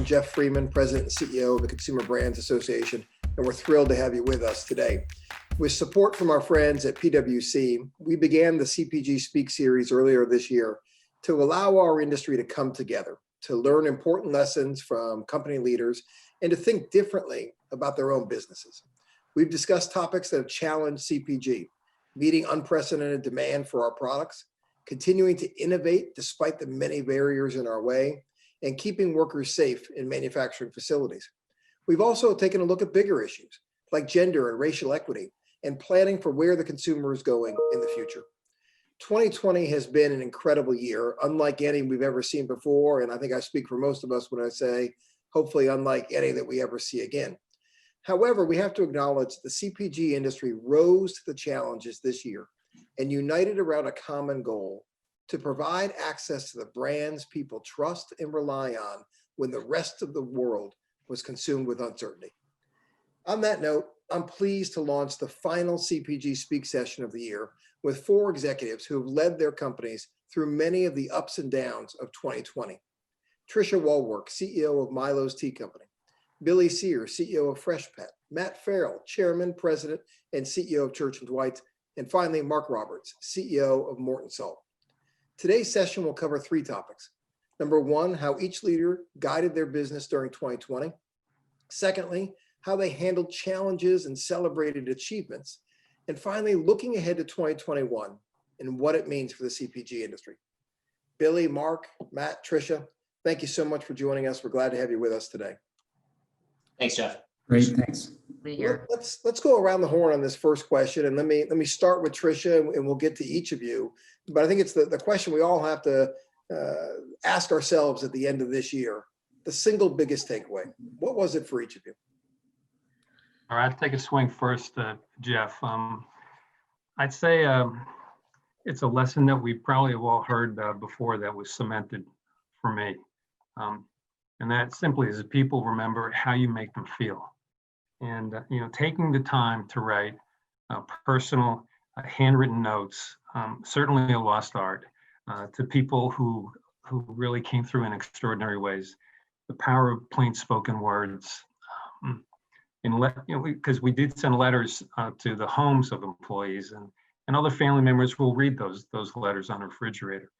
I'm Geoff Freeman, President and CEO of the Consumer Brands Association, and we're thrilled to have you with us today. With support from our friends at PwC, we began the CPG Speak series earlier this year to allow our industry to come together, to learn important lessons from company leaders, and to think differently about their own businesses. We've discussed topics that have challenged CPG, meeting unprecedented demand for our products, continuing to innovate despite the many barriers in our way, and keeping workers safe in manufacturing facilities. We've also taken a look at bigger issues like gender and racial equity and planning for where the consumer is going in the future. 2020 has been an incredible year, unlike any we've ever seen before, and I think I speak for most of us when I say, hopefully unlike any that we ever see again. However, we have to acknowledge the CPG industry rose to the challenges this year and united around a common goal to provide access to the brands people trust and rely on when the rest of the world was consumed with uncertainty. On that note, I'm pleased to launch the final CPG Speak session of the year with 4 executives who have led their companies through many of the ups and downs of 2020. Tricia Wallwork, CEO of Milo's Tea Company, Billy Sear, CEO of Freshpet, Matt Farrell, Chairman, President, and CEO of Church Dwight, and finally, Mark Roberts, CEO of Morton Salt. Today's session will cover 3 topics. Number 1, how each leader guided their business during 2020. Secondly, how they handled challenges and celebrated achievements. And finally, looking ahead to 2021 and what it means for the CPG industry. Billy, Mark, Matt, Tricia, thank you so much for joining us. We're glad to have you with us today. Thanks, Geoff. Great, thanks. Be here. Let's go around the horn on this first question, and let me start with Tricia, and we'll get to each of you. But I think it's the question we all have to ask ourselves at the end of this year. The single biggest takeaway. What was it for each of you? All right, I'll take a swing first, Geoff. I'd say it's a lesson that we probably have all heard before that was cemented for me. And that simply is that people remember how you make them feel. And, taking the time to write personal handwritten notes, certainly a lost art to people who really came through in extraordinary ways. The power of plain spoken words. Because we did send letters to the homes of employees, and other family members will read those letters on the refrigerator.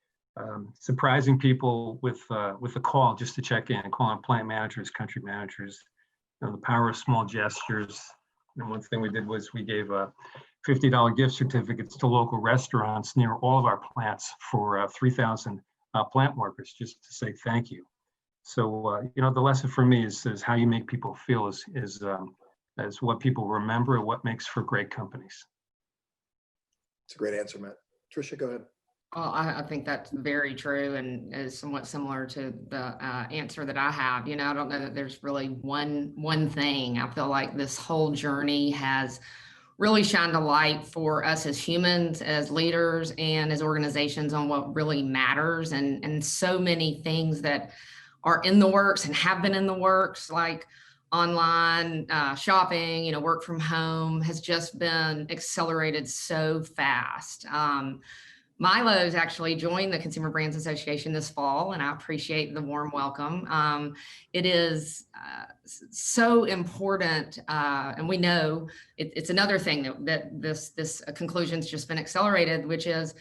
Surprising people with a call just to check in, calling plant managers, country managers. The power of small gestures. And one thing we did was we gave $50 gift certificates to local restaurants near all of our plants for 3,000 plant workers, just to say thank you. So, the lesson for me is how you make people feel is what people remember and what makes for great companies. It's a great answer, Matt. Tricia, go ahead. Well, I think that's very true and is somewhat similar to the answer that I have. I don't know that there's really one thing. I feel like this whole journey has really shined a light for us as humans, as leaders, and as organizations on what really matters, and so many things that are in the works and have been in the works, like online shopping, work from home has just been accelerated so fast. Milo's actually joined the Consumer Brands Association this fall, and I appreciate the warm welcome. It is so important, and we know it's another thing that this conclusion's just been accelerated, which is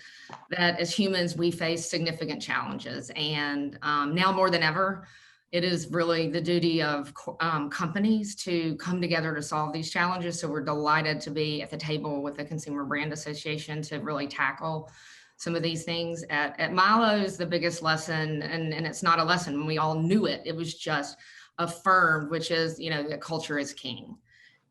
that as humans, we face significant challenges. And now more than ever, it is really the duty of companies to come together to solve these challenges. So we're delighted to be at the table with the Consumer Brand Association to really tackle some of these things. At Milo's, the biggest lesson, and it's not a lesson, we all knew it, it was just affirmed, which is, that culture is king.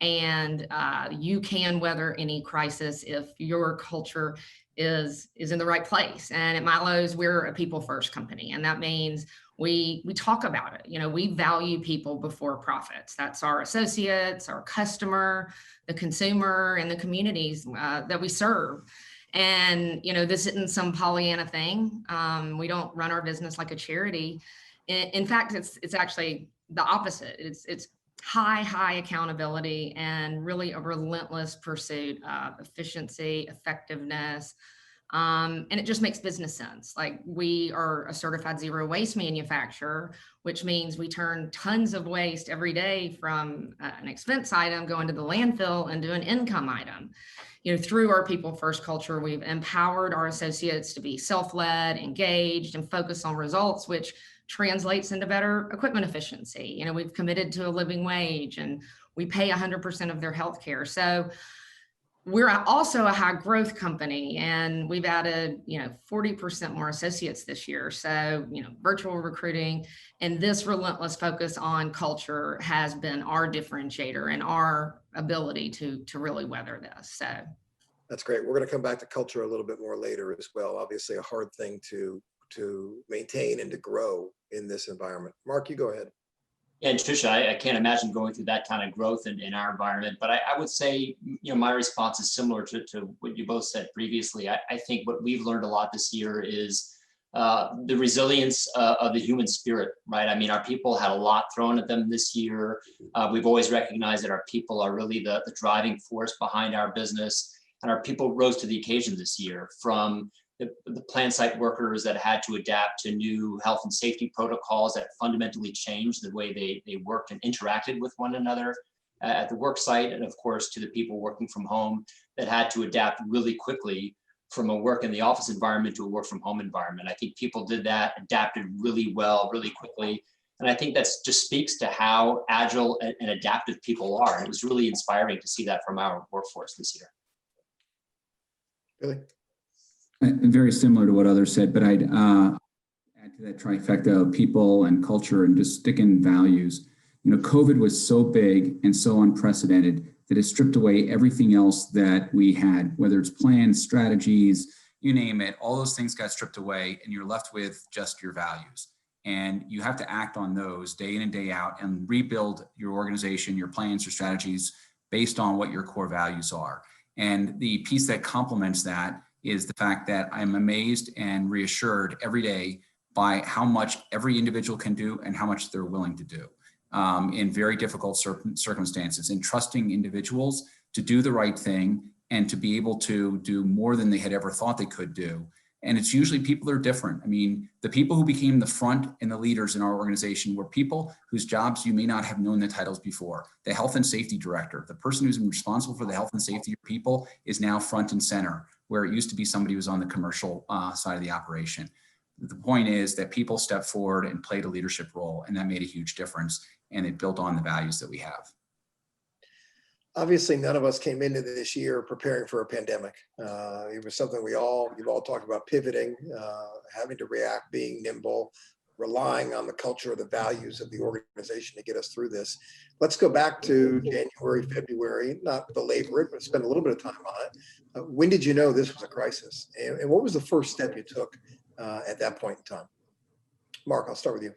And you can weather any crisis if your culture is in the right place. And at Milo's, we're a people first company. And that means we talk about it. We value people before profits. That's our associates, our customer, the consumer, and the communities that we serve. And, this isn't some Pollyanna thing. We don't run our business like a charity. In fact, it's actually the opposite. It's high accountability and really a relentless pursuit of efficiency, effectiveness, And it just makes business sense. Like, we are a certified zero waste manufacturer, which means we turn tons of waste every day from an expense item going to the landfill into an income item. Through our people first culture, we've empowered our associates to be self-led, engaged, and focused on results, which translates into better equipment efficiency. We've committed to a living wage, and we pay 100% of their health care. So we're also a high growth company, and we've added, 40% more associates this year. So, virtual recruiting and this relentless focus on culture has been our differentiator and our ability to really weather this. So that's great. We're going to come back to culture a little bit more later as well. Obviously a hard thing to maintain and to grow in this environment. Mark, you go ahead. Yeah, and Tricia, I can't imagine going through that kind of growth in our environment. But I would say, my response is similar to what you both said previously. I think what we've learned a lot this year is the resilience of the human spirit, right? I mean, our people had a lot thrown at them this year. We've always recognized that our people are really the driving force behind our business. And our people rose to the occasion this year, from the plant site workers that had to adapt to new health and safety protocols that fundamentally changed the way they worked and interacted with one another at the work site, and of course to the people working from home that had to adapt really quickly from a work in the office environment to a work from home environment. I think people did that, adapted really well, really quickly. And I think that just speaks to how agile and adaptive people are. It was really inspiring to see that from our workforce this year. Really? Very similar to what others said, but I'd add to that trifecta of people and culture and just sticking values. COVID was so big and so unprecedented that it stripped away everything else that we had, whether it's plans, strategies, you name it, all those things got stripped away, and you're left with just your values. And you have to act on those day in and day out and rebuild your organization, your plans, your strategies based on what your core values are. And the piece that complements that is the fact that I'm amazed and reassured every day by how much every individual can do and how much they're willing to do in very difficult circumstances, and trusting individuals to do the right thing and to be able to do more than they had ever thought they could do. And it's usually people that are different. I mean, the people who became the front and the leaders in our organization were people whose jobs you may not have known the titles before. The health and safety director, the person who's responsible for the health and safety of people, is now front and center, where it used to be somebody who was on the commercial side of the operation. The point is that people stepped forward and played a leadership role, and that made a huge difference, and it built on the values that we have. Obviously, none of us came into this year preparing for a pandemic. It was something you've all talked about, pivoting, having to react, being nimble, relying on the culture, the values of the organization to get us through this. Let's go back to January, February, not belabor it, but spend a little bit of time on it. When did you know this was a crisis? And what was the first step you took at that point in time? Mark, I'll start with you.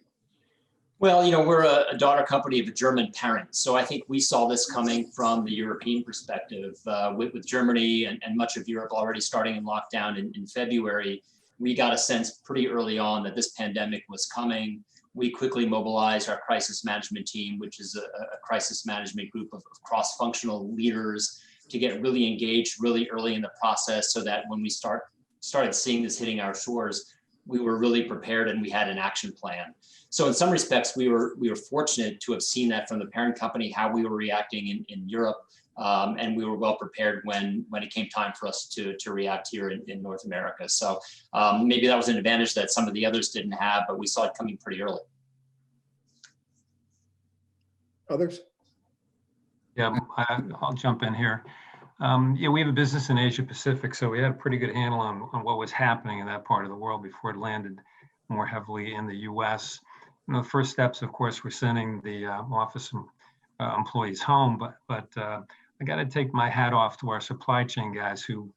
Well, we're a daughter company of a German parent. So I think we saw this coming from the European perspective with Germany and much of Europe already starting in lockdown in February. We got a sense pretty early on that this pandemic was coming. We quickly mobilized our crisis management team, which is a crisis management group of cross-functional leaders, to get really engaged really early in the process, so that when we started seeing this hitting our shores, we were really prepared and we had an action plan. So in some respects, we were fortunate to have seen that from the parent company, how we were reacting in Europe, and we were well prepared when it came time for us to react here in North America. So maybe that was an advantage that some of the others didn't have, but we saw it coming pretty early. Others? Yeah, I'll jump in here. Yeah, we have a business in Asia Pacific, so we had a pretty good handle on what was happening in that part of the world before it landed more heavily in the U.S. The first steps, of course, were sending the office employees home, but I got to take my hat off to our supply chain guys who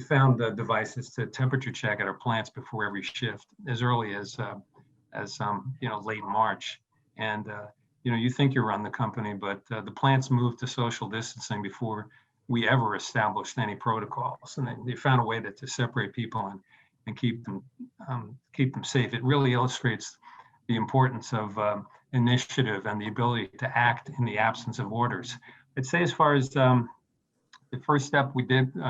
found the devices to temperature check at our plants before every shift as early as late March. And you think you run the company, but the plants moved to social distancing before we ever established any protocols, and they found a way to separate people and keep them safe. It really illustrates the importance of initiative and the ability to act in the absence of orders. I'd say as far as the first step we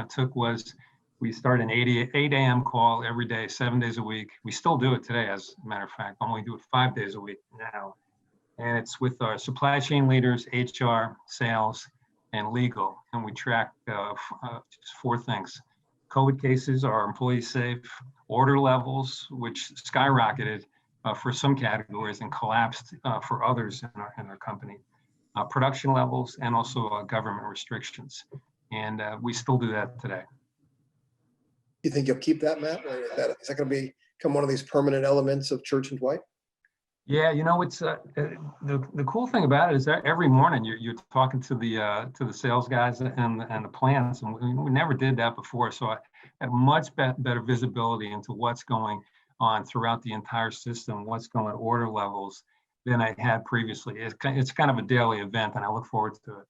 took was We start an 8 a.m. call every day, 7 days a week. We still do it today, as a matter of fact. Only do it 5 days a week now. And it's with our supply chain leaders, HR, sales, and legal. And we track just 4 things. COVID cases, are our employees safe? Order levels, which skyrocketed for some categories and collapsed for others in our company. Production levels, and also government restrictions. And we still do that today. You think you'll keep that, Matt? Or is that going to become one of these permanent elements of Church and Dwight? Yeah, it's the cool thing about it is that every morning you're talking to the sales guys and the plants, and we never did that before. So I have much better visibility into what's going on throughout the entire system, what's going on, order levels, than I had previously. It's kind of a daily event, and I look forward to it.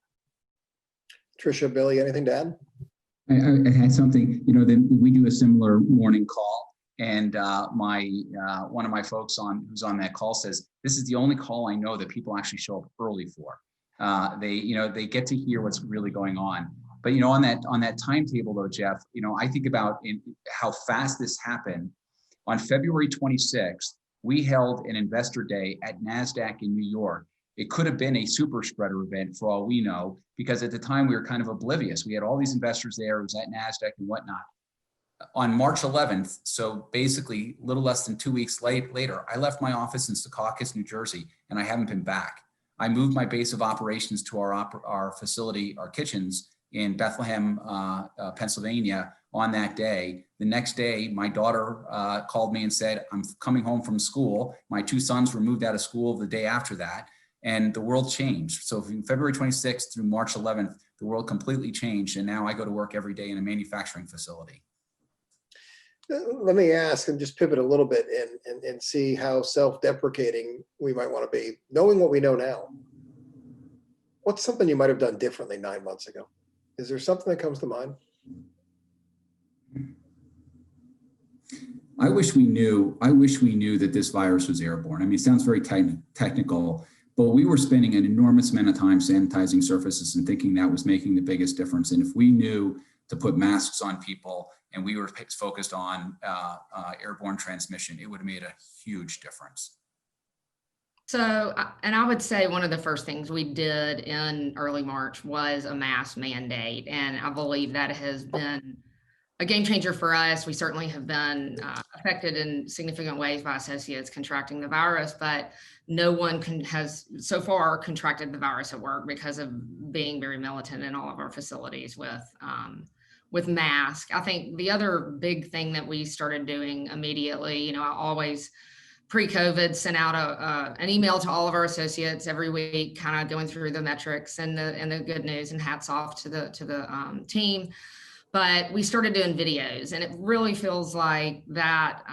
Tricia, Billy, anything to add? I had something, then we do a similar morning call. And one of my folks who's on that call says, this is the only call I know that people actually show up early for. They get to hear what's really going on. But on that timetable though, Geoff, I think about how fast this happened. On February 26th, we held an investor day at NASDAQ in New York. It could have been a super spreader event for all we know, because at the time we were kind of oblivious. We had all these investors there. It was at NASDAQ and whatnot. On March 11th, so basically a little less than 2 weeks later, I left my office in Secaucus, New Jersey, and I haven't been back. I moved my base of operations to our facility, our kitchens in Bethlehem, Pennsylvania on that day. The next day, my daughter called me and said, I'm coming home from school. My 2 sons were moved out of school the day after that, and the world changed. So from February 26th through March 11th, the world completely changed, and now I go to work every day in a manufacturing facility. Let me ask and just pivot a little bit and see how self-deprecating we might want to be, knowing what we know now. What's something you might have done differently 9 months ago? Is there something that comes to mind? I wish we knew that this virus was airborne. I mean, it sounds very technical, but we were spending an enormous amount of time sanitizing surfaces and thinking that was making the biggest difference. And if we knew to put masks on people and we were focused on airborne transmission, it would have made a huge difference. So, and I would say one of the first things we did in early March was a mask mandate. And I believe that has been a game changer for us. We certainly have been affected in significant ways by associates contracting the virus, but no one has so far contracted the virus at work because of being very militant in all of our facilities with masks. I think the other big thing that we started doing immediately, I always pre-COVID sent out an email to all of our associates every week, kind of going through the metrics and the good news, and hats off to the team. But we started doing videos, and it really feels like that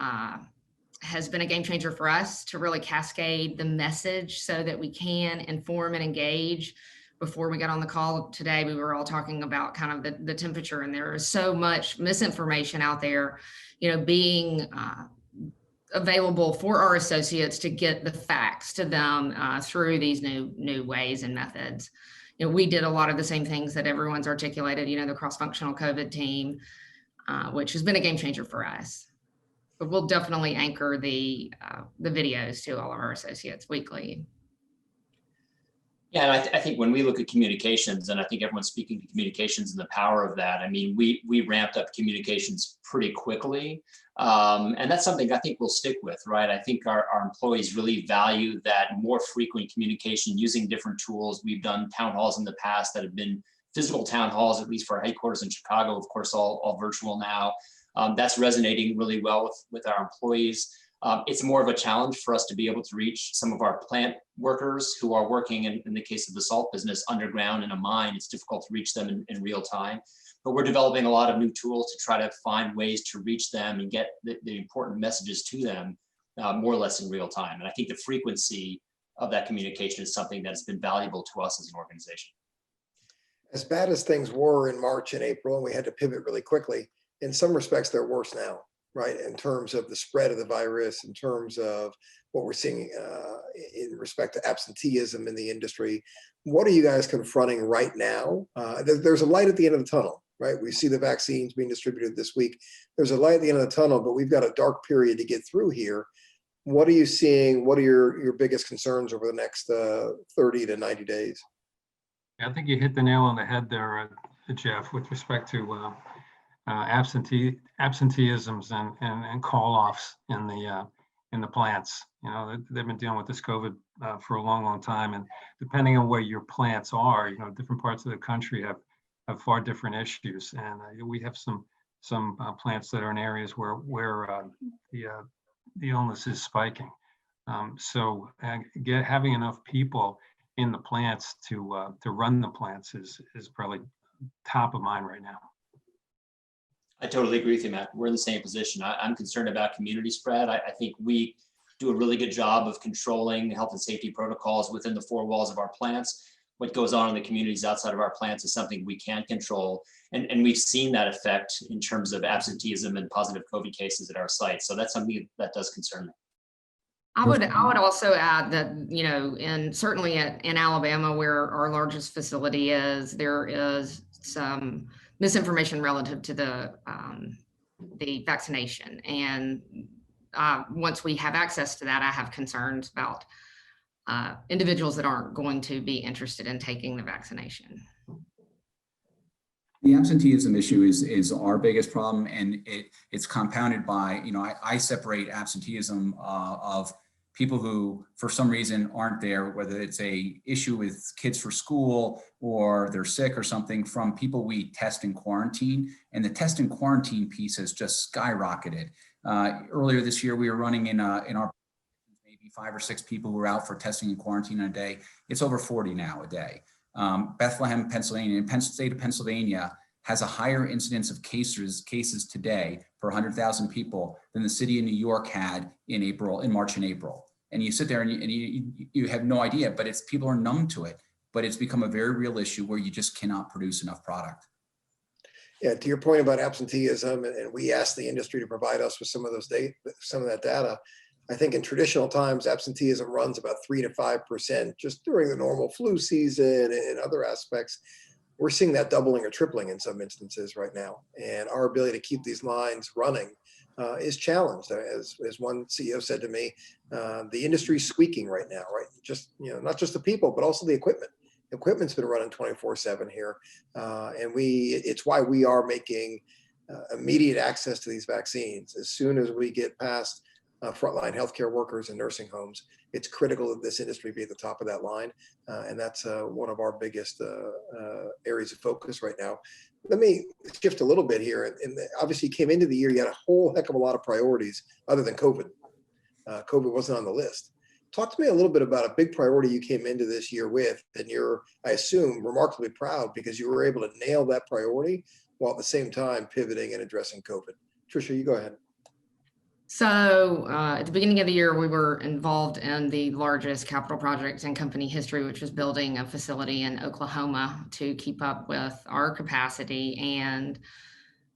has been a game changer for us to really cascade the message so that we can inform and engage. Before we got on the call today, we were all talking about kind of the temperature, and there is so much misinformation out there, being available for our associates to get the facts to them through these new ways and methods. We did a lot of the same things that everyone's articulated, the cross-functional COVID team, which has been a game changer for us. But we'll definitely anchor the videos to all of our associates weekly. Yeah, and I think when we look at communications, and I think everyone's speaking to communications and the power of that, I mean, we ramped up communications pretty quickly. And that's something I think we'll stick with, right? I think our employees really value that more frequent communication using different tools. We've done town halls in the past that have been physical town halls, at least for our headquarters in Chicago, of course, all virtual now. That's resonating really well with our employees. It's more of a challenge for us to be able to reach some of our plant workers who are working in the case of the salt business underground in a mine. It's difficult to reach them in real time, but we're developing a lot of new tools to try to find ways to reach them and get the important messages to them more or less in real time. And I think the frequency of that communication is something that's been valuable to us as an organization. As bad as things were in March and April, and we had to pivot really quickly, in some respects, they're worse now. Right, in terms of the spread of the virus, in terms of what we're seeing in respect to absenteeism in the industry. What are you guys confronting right now? There's a light at the end of the tunnel, right? We see the vaccines being distributed this week. There's a light at the end of the tunnel, but we've got a dark period to get through here. What are you seeing? What are your biggest concerns over the next 30 to 90 days? I think you hit the nail on the head there, Geoff, with respect to absenteeisms and call-offs in the plants. You know, they've been dealing with this COVID for a long time, and depending on where your plants are, you know, different parts of the country have far different issues. And we have some plants that are in areas where the illness is spiking. So having enough people in the plants to run the plants is probably top of mind right now. I totally agree with you, Matt. We're in the same position. I'm concerned about community spread. I think we do a really good job of controlling health and safety protocols within the four walls of our plants. What goes on in the communities outside of our plants is something we can't control. And we've seen that effect in terms of absenteeism and positive COVID cases at our site. So that's something that does concern me. I would also add that, you know, certainly in Alabama, where our largest facility is, there is some misinformation relative to the vaccination. And once we have access to that, I have concerns about individuals that aren't going to be interested in taking the vaccination. The absenteeism issue is our biggest problem, and it's compounded by, you know, I separate absenteeism of people who for some reason aren't there, whether it's a issue with kids for school or they're sick or something, from people we test and quarantine. And the test and quarantine piece has just skyrocketed. Earlier this year, we were running in our maybe 5 or 6 people who were out for testing and quarantine a day. It's over 40 now a day. Bethlehem, Pennsylvania, and state of Pennsylvania has a higher incidence of cases today per 100,000 people than the city of New York had in March and April. And you sit there and you have no idea, but people are numb to it. But it's become a very real issue where you just cannot produce enough product. Yeah, to your point about absenteeism, and we asked the industry to provide us with some of that data. I think in traditional times, absenteeism runs about 3 to 5% just during the normal flu season and other aspects. We're seeing that doubling or tripling in some instances right now. And our ability to keep these lines running is challenged. As one CEO said to me, the industry's squeaking right now, right? Just, you know, not just the people, but also the equipment. Equipment's been running 24/7 here. And it's why we are making immediate access to these vaccines. As soon as we get past frontline healthcare workers and nursing homes, it's critical that this industry be at the top of that line. And that's one of our biggest areas of focus right now. Let me shift a little bit here. And obviously you came into the year, you had a whole heck of a lot of priorities other than COVID. COVID wasn't on the list. Talk to me a little bit about a big priority you came into this year with, and you're, I assume, remarkably proud because you were able to nail that priority while at the same time pivoting and addressing COVID. Tricia, you go ahead. So at the beginning of the year, we were involved in the largest capital project in company history, which was building a facility in Oklahoma to keep up with our capacity, and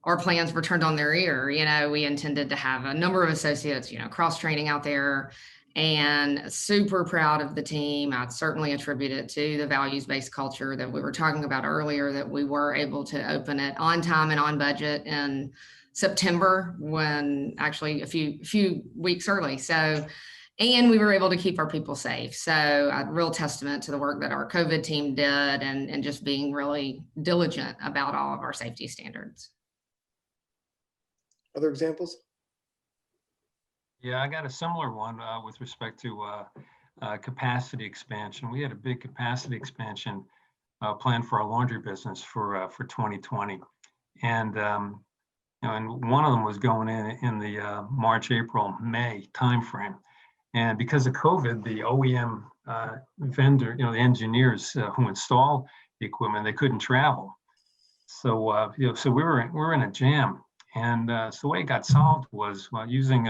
our plans were turned on their ear. You know, we intended to have a number of associates, you know, cross-training out there, and super proud of the team. I'd certainly attribute it to the values-based culture that we were talking about earlier, that we were able to open it on time and on budget in September, when actually a few weeks early. So, and we were able to keep our people safe. So a real testament to the work that our COVID team did, and just being really diligent about all of our safety standards. Other examples? Yeah, I got a similar one with respect to capacity expansion. We had a big capacity expansion plan for our laundry business for 2020. And you know, and one of them was going in the March, April, May timeframe. And because of COVID, the OEM vendor, you know, the engineers who install the equipment, they couldn't travel. So you know, so we were in a jam. And so the way it got solved was using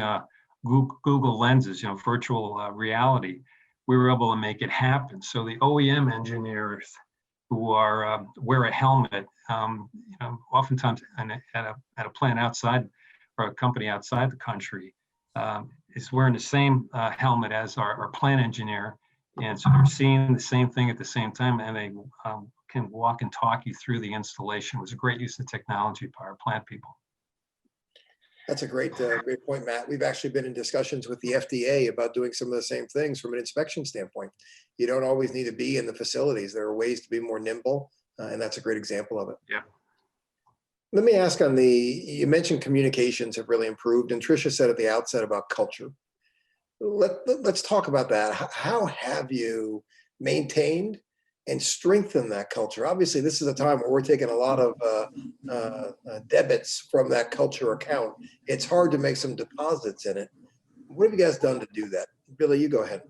Google lenses, you know, virtual reality. We were able to make it happen. So the OEM engineers who are wear a helmet, you know, oftentimes at a plant outside, or a company outside the country, is wearing the same helmet as our plant engineer, and so they're seeing the same thing at the same time, and they can walk and talk you through the installation. It was a great use of technology by our plant people. That's a great point, Matt. We've actually been in discussions with the FDA about doing some of the same things from an inspection standpoint. You don't always need to be in the facilities. There are ways to be more nimble, and that's a great example of it. Yeah. Let me ask you mentioned communications have really improved, and Tricia said at the outset about culture. Let's talk about that. How have you maintained and strengthened that culture? Obviously, this is a time where we're taking a lot of debits from that culture account. It's hard to make some deposits in it. What have you guys done to do that? Billy, you go ahead.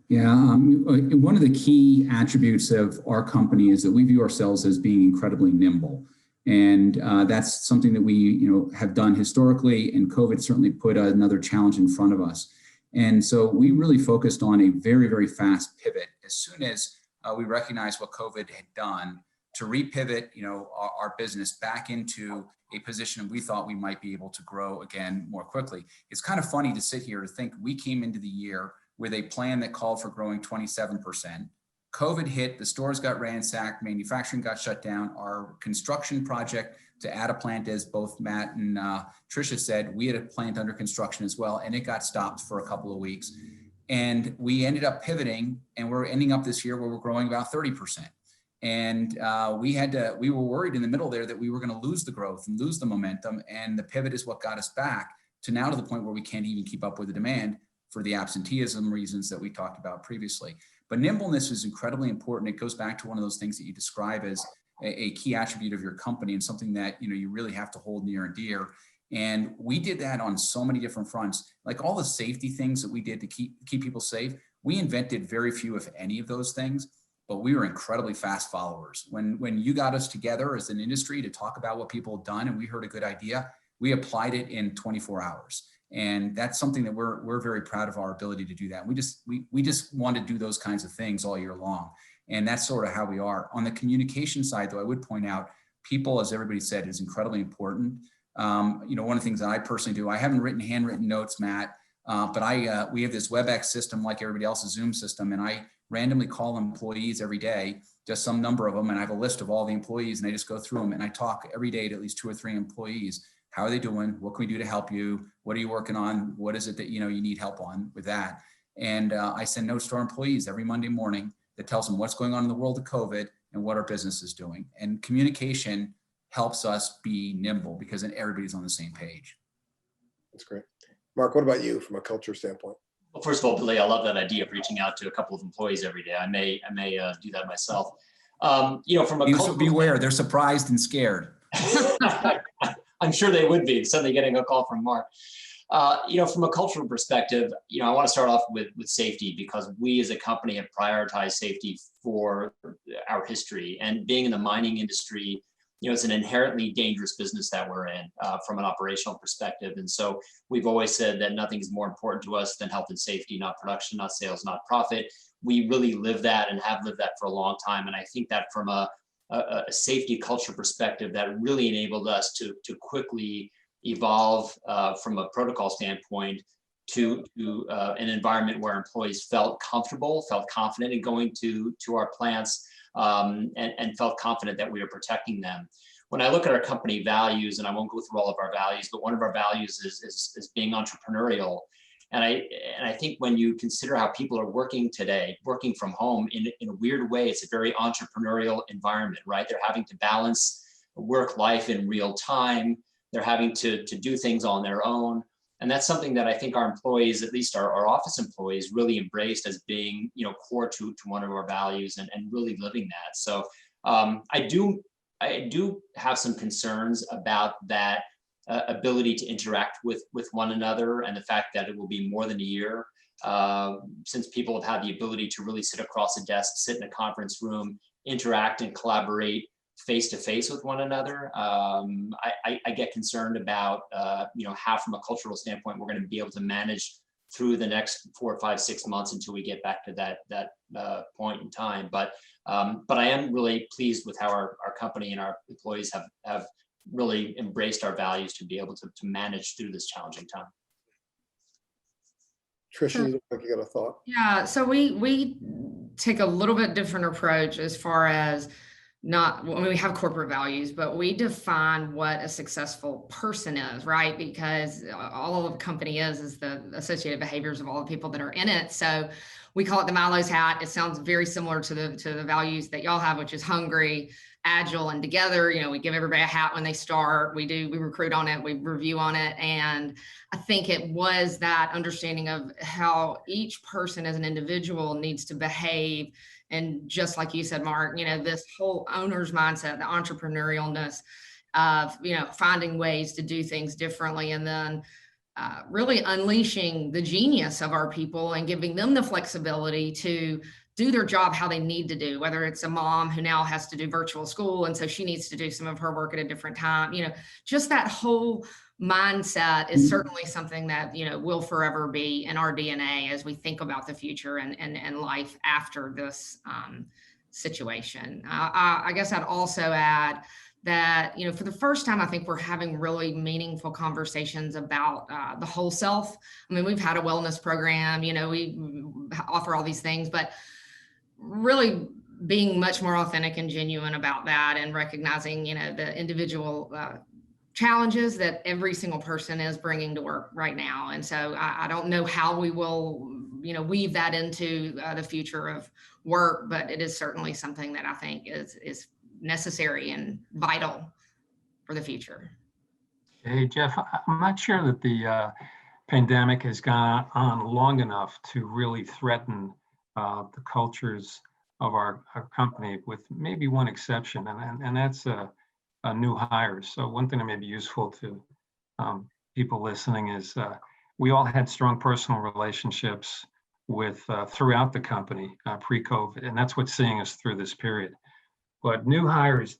Yeah, one of the key attributes of our company is that we view ourselves as being incredibly nimble. And that's something that we have done historically, and COVID certainly put another challenge in front of us. And so we really focused on a very, very fast pivot as soon as we recognized what COVID had done to repivot, our business back into a position we thought we might be able to grow again more quickly. It's kind of funny to sit here to think we came into the year with a plan that called for growing 27%. COVID hit, the stores got ransacked, manufacturing got shut down. Our construction project to add a plant, as both Matt and Tricia said, we had a plant under construction as well, and it got stopped for a couple of weeks. And we ended up pivoting, and we're ending up this year where we're growing about 30%. And we were worried in the middle there that we were going to lose the growth and lose the momentum. And the pivot is what got us back to now to the point where we can't even keep up with the demand for the absenteeism reasons that we talked about previously. But nimbleness is incredibly important. It goes back to one of those things that you describe as a key attribute of your company and something that you really have to hold near and dear. And we did that on so many different fronts. Like all the safety things that we did to keep people safe, we invented very few, if any, of those things, but we were incredibly fast followers. When you got us together as an industry to talk about what people had done and we heard a good idea, we applied it in 24 hours. And that's something that we're very proud of our ability to do that. We just want to do those kinds of things all year long. And that's sort of how we are. On the communication side, though, I would point out people, as everybody said, is incredibly important. One of the things that I personally do, I haven't written handwritten notes, Matt, but we have this WebEx system like everybody else's Zoom system, and I randomly call employees every day, just some number of them, and I have a list of all the employees, and I just go through them, and I talk every day to at least 2 or 3 employees. How are they doing? What can we do to help you? What are you working on? What is it that you need help on with that? And I send notes to our employees every Monday morning that tells them what's going on in the world of COVID and what our business is doing. And communication helps us be nimble because then everybody's on the same page. That's great. Mark, what about you from a culture standpoint? Well, first of all, Billy, I love that idea of reaching out to a couple of employees every day. I may do that myself. From a culture, beware, they're surprised and scared. I'm sure they would be suddenly getting a call from Mark. From a cultural perspective, I want to start off with safety because we as a company have prioritized safety for our history. And being in the mining industry, it's an inherently dangerous business that we're in from an operational perspective. And so we've always said that nothing is more important to us than health and safety, not production, not sales, not profit. We really live that and have lived that for a long time. And I think that from a safety culture perspective, that really enabled us to quickly evolve from a protocol standpoint to an environment where employees felt comfortable, felt confident in going to our plants, and felt confident that we were protecting them. When I look at our company values, and I won't go through all of our values, but one of our values is being entrepreneurial. And I think when you consider how people are working today, working from home in a weird way, it's a very entrepreneurial environment, right? They're having to balance work life in real time. They're having to do things on their own. And that's something that I think our employees, at least our office employees, really embraced as being, core to one of our values and really living that. So I do have some concerns about that ability to interact with one another and the fact that it will be more than a year since people have had the ability to really sit across a desk, sit in a conference room, interact and collaborate face to face with one another. I get concerned about how from a cultural standpoint we're going to be able to manage through the next 4, 5, 6 months until we get back to that point in time. But I am really pleased with how our company and our employees have really embraced our values to be able to manage through this challenging time. Tricia, you look like you got a thought. Yeah, so we take a little bit different approach as far as we have corporate values, but we define what a successful person is, right? Because all of a company is the associated behaviors of all the people that are in it. So we call it the Milo's hat. It sounds very similar to the values that y'all have, which is hungry, agile, and together. We give everybody a hat when they start. We recruit on it, we review on it. And I think it was that understanding of how each person as an individual needs to behave. And just like you said, Mark, this whole owner's mindset, the entrepreneurialness of, finding ways to do things differently, and then really unleashing the genius of our people and giving them the flexibility to do their job how they need to do, whether it's a mom who now has to do virtual school, and so she needs to do some of her work at a different time. Just that whole mindset is certainly something that, will forever be in our DNA as we think about the future and life after this situation. I guess I'd also add that, for the first time, I think we're having really meaningful conversations about the whole self. I mean, we've had a wellness program, we offer all these things, but really being much more authentic and genuine about that, and recognizing, the individual challenges that every single person is bringing to work right now. And so I don't know how we will, weave that into the future of work, but it is certainly something that I think is necessary and vital for the future. Hey, Geoff, I'm not sure that the pandemic has gone on long enough to really threaten the cultures of our company, with maybe one exception, and that's new hires. So one thing that may be useful to people listening is we all had strong personal relationships with throughout the company pre-COVID, and that's what's seeing us through this period. But new hires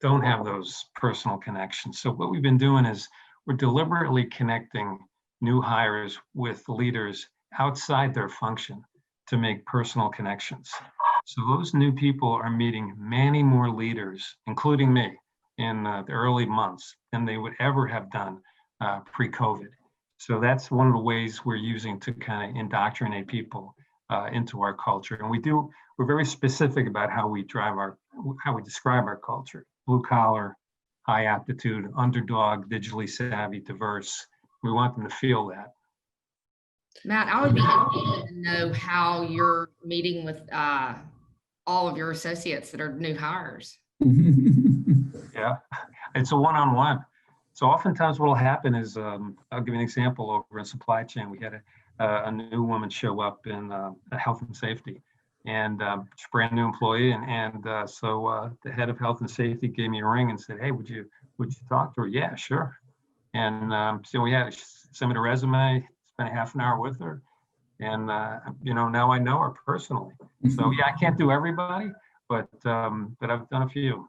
don't have those personal connections. So what we've been doing is we're deliberately connecting new hires with leaders outside their function to make personal connections. So those new people are meeting many more leaders, including me, in the early months than they would ever have done pre-COVID. So that's one of the ways we're using to kind of indoctrinate people into our culture. And we're very specific about how we describe our culture: blue collar, high aptitude, underdog, digitally savvy, diverse. We want them to feel that. Matt, I would be interested to know how you're meeting with all of your associates that are new hires. Yeah, it's a one-on-one. So oftentimes what will happen is, I'll give you an example. Over in supply chain, we had a new woman show up in health and safety, and she's a brand new employee. So the head of health and safety gave me a ring and said, "Hey, would you talk to her?" "Yeah, sure." And so we had to send me the resume, spent a half an hour with her, and now I know her personally. So yeah, I can't do everybody, but I've done a few.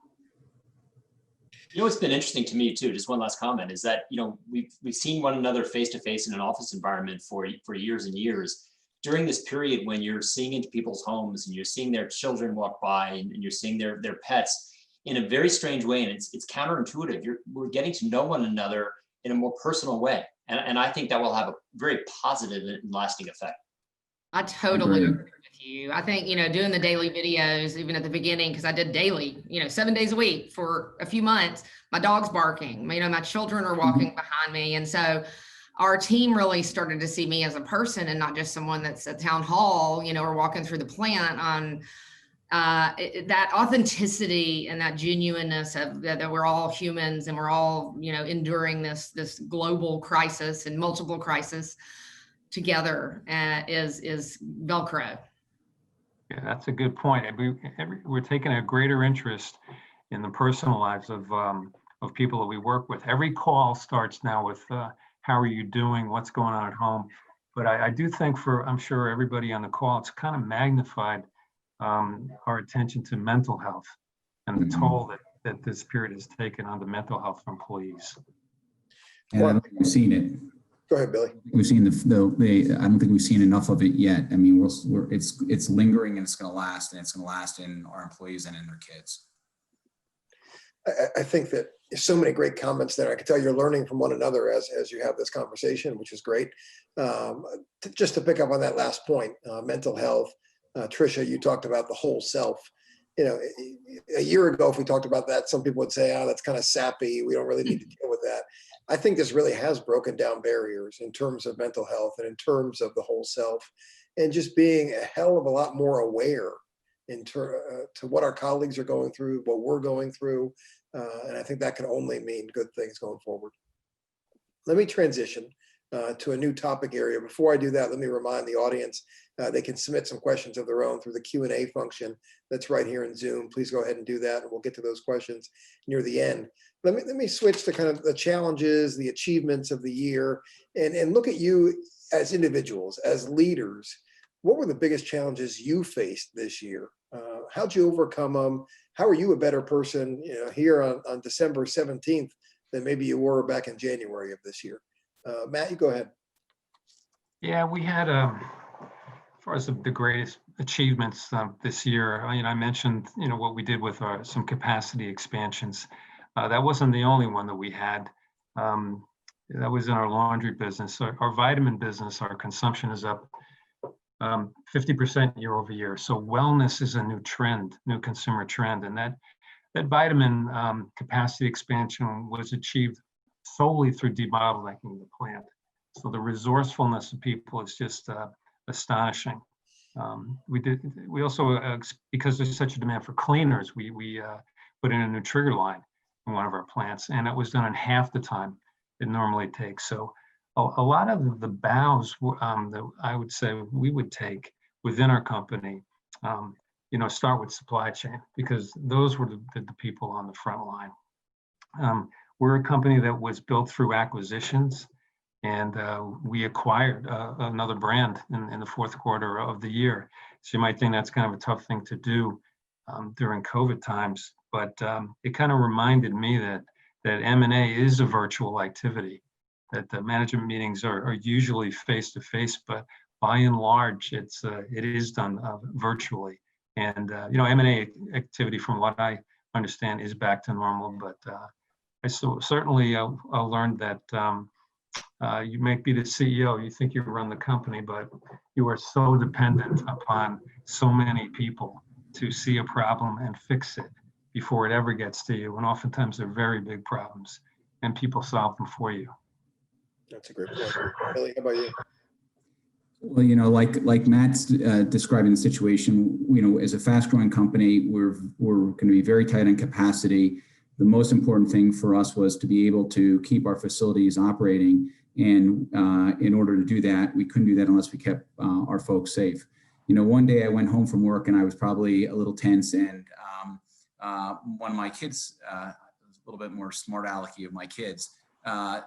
What's been interesting to me too, just one last comment, is that we've seen one another face to face in an office environment for years and years. During this period, when you're seeing into people's homes and you're seeing their children walk by and you're seeing their pets in a very strange way, and it's counterintuitive. We're getting to know one another in a more personal way, and I think that will have a very positive and lasting effect. I totally agree with you. I think, doing the daily videos, even at the beginning, because I did daily, 7 days a week for a few months, my dog's barking, my children are walking behind me. And so our team really started to see me as a person and not just someone that's at town hall, or walking through the plant on that authenticity and that genuineness of that we're all humans and we're all, enduring this global crisis and multiple crises together is Velcro. Yeah, that's a good point. We're taking a greater interest in the personal lives of people that we work with. Every call starts now with how are you doing? What's going on at home? But I do think I'm sure everybody on the call, it's kind of magnified our attention to mental health and the toll that this period has taken on the mental health of employees. And I don't think we've seen it. Go ahead, Billy. We've seen I don't think we've seen enough of it yet. I mean, it's lingering, and it's going to last, and it's going to last in our employees and in their kids. I think that so many great comments there. I can tell you're learning from one another as you have this conversation, which is great. Just to pick up on that last point, mental health, Tricia, you talked about the whole self. You know, a year ago, if we talked about that, some people would say, oh, that's kind of sappy. We don't really need to deal with that. I think this really has broken down barriers in terms of mental health and in terms of the whole self, and just being a hell of a lot more aware to what our colleagues are going through, what we're going through. And I think that can only mean good things going forward. Let me transition to a new topic area. Before I do that, let me remind the audience they can submit some questions of their own through the Q&A function that's right here in Zoom. Please go ahead and do that, and we'll get to those questions near the end. Let me switch to kind of the challenges, the achievements of the year, and look at you as individuals, as leaders. What were the biggest challenges you faced this year? How'd you overcome them? How are you a better person, here on December 17th than maybe you were back in January of this year? Matt, you go ahead. Yeah, we had, as far as the greatest achievements this year, I mentioned, what we did with some capacity expansions. That wasn't the only one that we had. That was in our laundry business. Our vitamin business, our consumption is up 50% year over year. So wellness is a new trend, new consumer trend. And that vitamin capacity expansion was achieved solely through debottlenecking the plant. So the resourcefulness of people is just astonishing. We also, because there's such a demand for cleaners, we put in a new trigger line in one of our plants, and it was done in half the time it normally takes. So a lot of the bows that I would say we would take within our company, start with supply chain, because those were the people on the front line. We're a company that was built through acquisitions, and we acquired another brand in the fourth quarter of the year. So you might think that's kind of a tough thing to do during COVID times, but it kind of reminded me that M&A is a virtual activity, that the management meetings are usually face-to-face, but by and large, it is done virtually. And M&A activity, from what I understand, is back to normal. But I certainly learned that you might be the CEO, you think you run the company, but you are so dependent upon so many people to see a problem and fix it before it ever gets to you. And oftentimes they're very big problems, and people solve them for you. That's a great point. Billy, how about you? Well, like Matt's describing the situation, as a fast-growing company, we're going to be very tight on capacity. The most important thing for us was to be able to keep our facilities operating. And in order to do that, we couldn't do that unless we kept our folks safe. One day I went home from work and I was probably a little tense, and one of my kids, a little bit more smart alecky of my kids,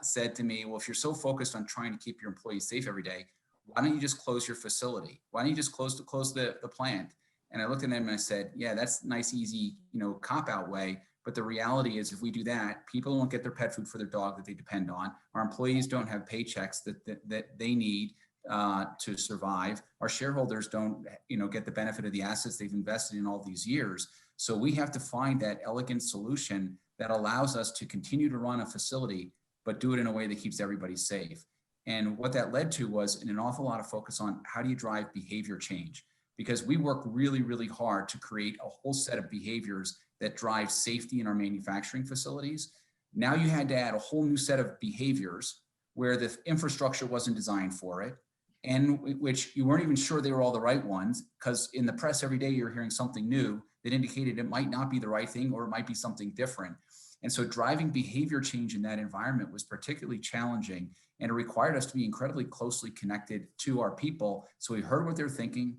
said to me, well, if you're so focused on trying to keep your employees safe every day, why don't you just close your facility? Why don't you just close the plant? And I looked at him and I said, yeah, that's nice, easy, cop-out way. But the reality is, if we do that, people won't get their pet food for their dog that they depend on. Our employees don't have paychecks that they need to survive. Our shareholders don't, get the benefit of the assets they've invested in all these years. So we have to find that elegant solution that allows us to continue to run a facility, but do it in a way that keeps everybody safe. And what that led to was an awful lot of focus on how do you drive behavior change? Because we work really, really hard to create a whole set of behaviors that drive safety in our manufacturing facilities. Now you had to add a whole new set of behaviors where the infrastructure wasn't designed for it, and which you weren't even sure they were all the right ones, because in the press every day you're hearing something new that indicated it might not be the right thing, or it might be something different. And so driving behavior change in that environment was particularly challenging, and it required us to be incredibly closely connected to our people. So we heard what they're thinking,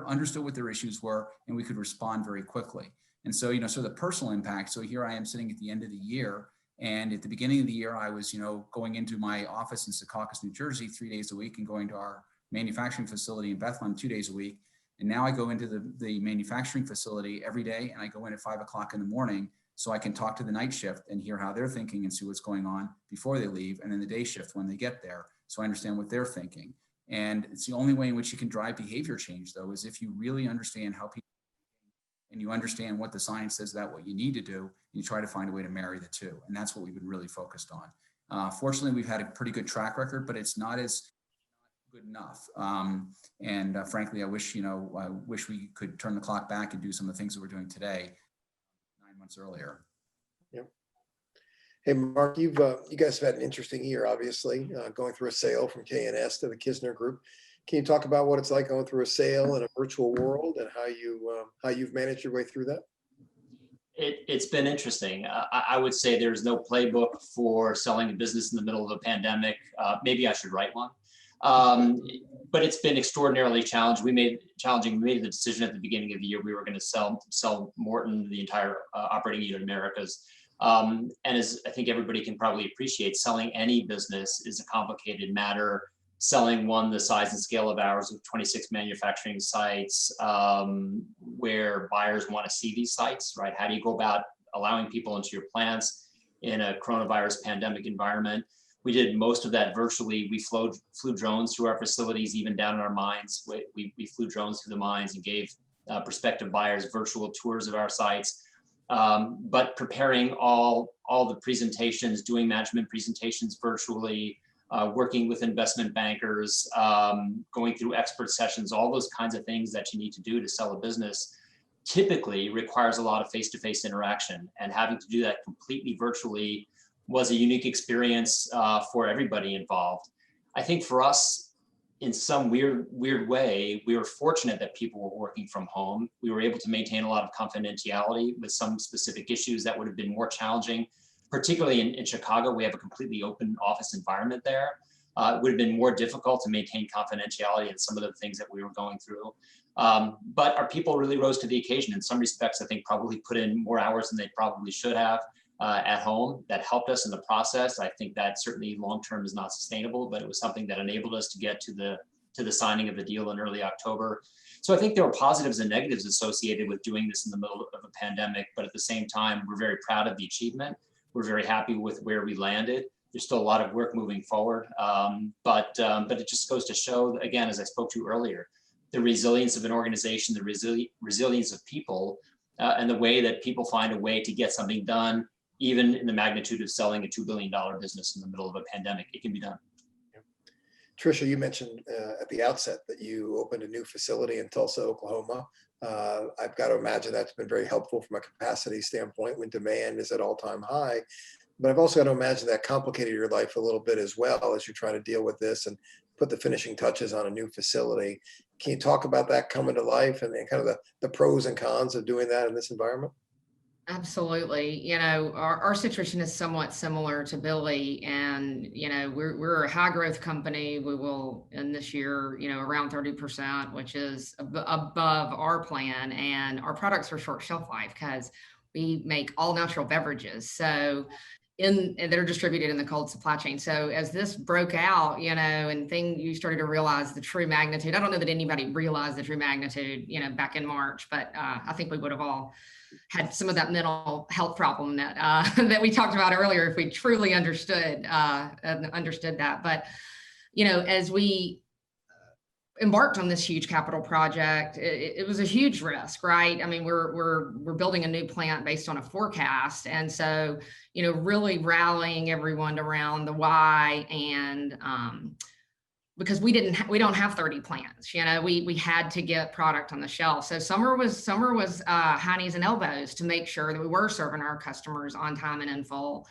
understood what their issues were, and we could respond very quickly. And so, so the personal impact. So here I am sitting at the end of the year, and at the beginning of the year, I was, going into my office in Secaucus, New Jersey, 3 days a week, and going to our manufacturing facility in Bethlehem 2 days a week. And now I go into the manufacturing facility every day, and I go in at 5 o'clock in the morning, so I can talk to the night shift and hear how they're thinking and see what's going on before they leave, and then the day shift when they get there, so I understand what they're thinking. And it's the only way in which you can drive behavior change, though, is if you really understand how people, and you understand what the science says about what you need to do, and you try to find a way to marry the two. And that's what we've been really focused on. Fortunately, we've had a pretty good track record, but it's not as good enough. Frankly, I wish we could turn the clock back and do some of the things that we're doing today 9 months earlier. Yep. Hey, Mark, you guys have had an interesting year, obviously, going through a sale from K&S to the Kisner Group. Can you talk about what it's like going through a sale in a virtual world and how you've managed your way through that? It's been interesting. I would say there's no playbook for selling a business in the middle of a pandemic. Maybe I should write one. But it's been extraordinarily challenging. We made the decision at the beginning of the year we were going to sell Morton, the entire operating unit Americas. And as I think everybody can probably appreciate, selling any business is a complicated matter. Selling one the size and scale of ours with 26 manufacturing sites, where buyers want to see these sites, right? How do you go about allowing people into your plants in a coronavirus pandemic environment? We did most of that virtually. We flew drones through our facilities, even down in our mines. We flew drones through the mines and gave prospective buyers virtual tours of our sites. But preparing all the presentations, doing management presentations virtually, working with investment bankers, going through expert sessions, all those kinds of things that you need to do to sell a business typically requires a lot of face-to-face interaction. And having to do that completely virtually was a unique experience for everybody involved. I think for us, in some weird way, we were fortunate that people were working from home. We were able to maintain a lot of confidentiality with some specific issues that would have been more challenging. Particularly in Chicago, we have a completely open office environment there. It would have been more difficult to maintain confidentiality in some of the things that we were going through. But our people really rose to the occasion. In some respects, I think probably put in more hours than they probably should have at home. That helped us in the process. I think that certainly long-term is not sustainable, but it was something that enabled us to get to the signing of the deal in early October. So I think there were positives and negatives associated with doing this in the middle of a pandemic, but at the same time, we're very proud of the achievement. We're very happy with where we landed. There's still a lot of work moving forward, but it just goes to show, again, as I spoke to earlier, the resilience of an organization, the resilience of people, and the way that people find a way to get something done, even in the magnitude of selling a $2 billion business in the middle of a pandemic. It can be done. Tricia, you mentioned at the outset that you opened a new facility in Tulsa, Oklahoma. I've got to imagine that's been very helpful from a capacity standpoint when demand is at all-time high. But I've also got to imagine that complicated your life a little bit as well as you're trying to deal with this and put the finishing touches on a new facility. Can you talk about that coming to life and kind of the pros and cons of doing that in this environment? Absolutely. Our situation is somewhat similar to Billy, and, we're a high growth company. We will, in this year, around 30%, which is above our plan. And our products are short shelf life because we make all natural beverages. So they're distributed in the cold supply chain. So as this broke out, and you started to realize the true magnitude. I don't know that anybody realized the true magnitude, back in March, but I think we would have all had some of that mental health problem that that we talked about earlier if we truly understood that. But as we embarked on this huge capital project, it was a huge risk, right? I mean, we're building a new plant based on a forecast, and so really rallying everyone around the why, and because we don't have 30 plants, we had to get product on the shelf. So summer was high knees and elbows to make sure that we were serving our customers on time and in full.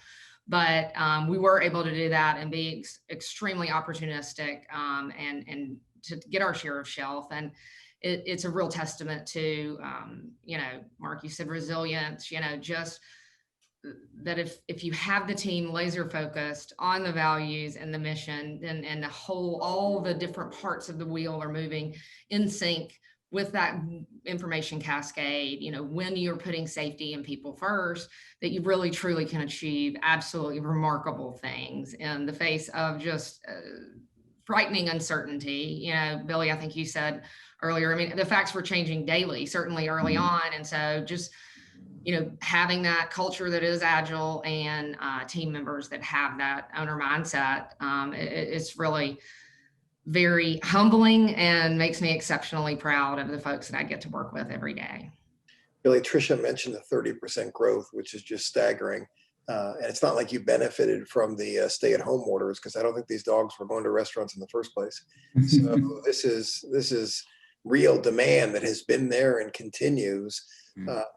But we were able to do that and be extremely opportunistic and to get our share of shelf. And it's a real testament to, Mark, you said resilience, just that if you have the team laser focused on the values and the mission, and all the different parts of the wheel are moving in sync with that information cascade, when you're putting safety and people first, that you really truly can achieve absolutely remarkable things in the face of just frightening uncertainty. Billy, I think you said earlier, I mean, the facts were changing daily, certainly early on. And so just, having that culture that is agile and team members that have that owner mindset, it's really very humbling and makes me exceptionally proud of the folks that I get to work with every day. Billy, Tricia mentioned the 30% growth, which is just staggering. And it's not like you benefited from the stay-at-home orders, because I don't think these dogs were going to restaurants in the first place. So this is real demand that has been there and continues.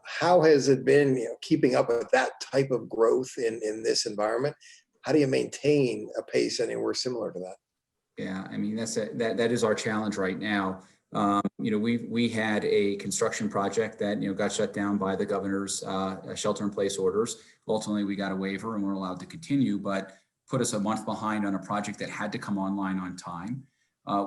How has it been, keeping up with that type of growth in this environment? How do you maintain a pace anywhere similar to that? Yeah, I mean, that is our challenge right now. We had a construction project that got shut down by the governor's shelter-in-place orders. Ultimately, we got a waiver and we're allowed to continue, but put us a month behind on a project that had to come online on time.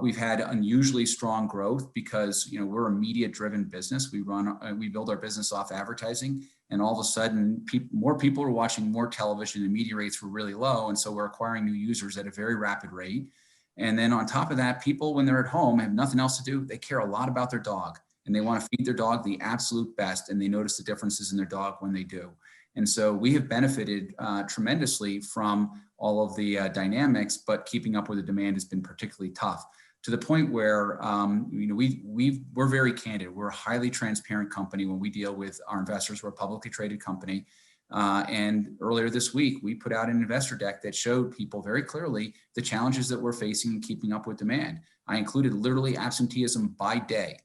We've had unusually strong growth because we're a media-driven business. We build our business off advertising, and all of a sudden, more people are watching more television, and media rates were really low, and so we're acquiring new users at a very rapid rate. And then on top of that, people, when they're at home, have nothing else to do. They care a lot about their dog, and they want to feed their dog the absolute best, and they notice the differences in their dog when they do. And so we have benefited tremendously from all of the dynamics, but keeping up with the demand has been particularly tough, to the point where we're very candid. We're a highly transparent company when we deal with our investors. We're a publicly traded company. And earlier this week, we put out an investor deck that showed people very clearly the challenges that we're facing in keeping up with demand. I included literally absenteeism by day,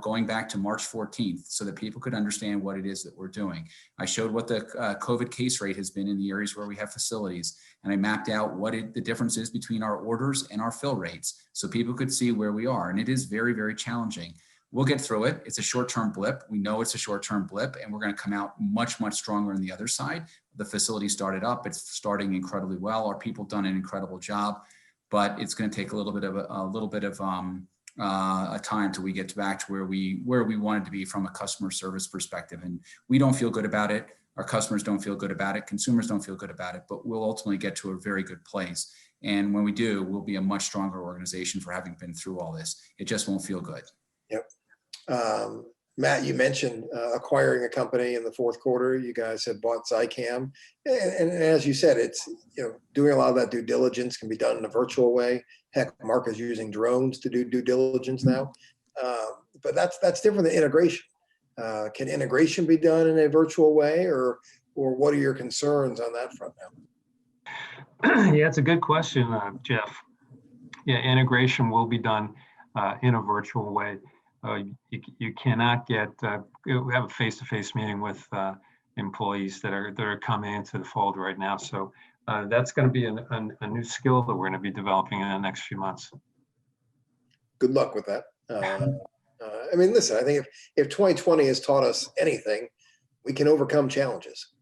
going back to March 14th, so that people could understand what it is that we're doing. I showed what the COVID case rate has been in the areas where we have facilities, and I mapped out what the difference is between our orders and our fill rates, so people could see where we are. And it is very, very challenging. We'll get through it. It's a short-term blip. We know it's a short-term blip, and we're going to come out much, much stronger on the other side. The facility started up. It's starting incredibly well. Our people done an incredible job, but it's going to take a little bit of a time till we get back to where we wanted to be from a customer service perspective. And we don't feel good about it. Our customers don't feel good about it. Consumers don't feel good about it, but we'll ultimately get to a very good place. And when we do, we'll be a much stronger organization for having been through all this. It just won't feel good. Yep. Matt, you mentioned acquiring a company in the fourth quarter. You guys had bought Zycam. And as you said, it's, doing a lot of that due diligence can be done in a virtual way. Heck, Mark is using drones to do due diligence now. But that's different than integration. Can integration be done in a virtual way, or what are your concerns on that front now? Yeah, it's a good question, Geoff. Yeah, integration will be done in a virtual way. You cannot have a face-to-face meeting with employees that are coming into the fold right now. So that's going to be a new skill that we're going to be developing in the next few months. Good luck with that. Listen, I think if 2020 has taught us anything, we can overcome challenges.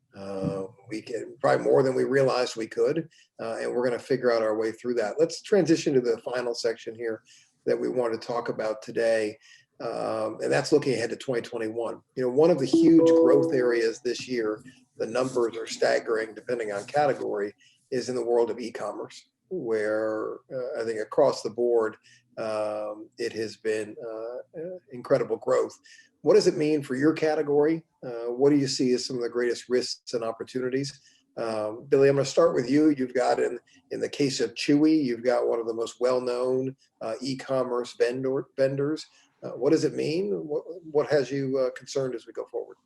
We can probably more than we realized we could, and we're going to figure out our way through that. Let's transition to the final section here that we want to talk about today. And that's looking ahead to 2021. One of the huge growth areas this year, the numbers are staggering depending on category, is in the world of e-commerce, where I think across the board, it has been incredible growth. What does it mean for your category? What do you see as some of the greatest risks and opportunities? Billy, I'm going to start with you. You've got in the case of Chewy, you've got one of the most well-known e-commerce vendors. What does it mean? What has you concerned as we go forward?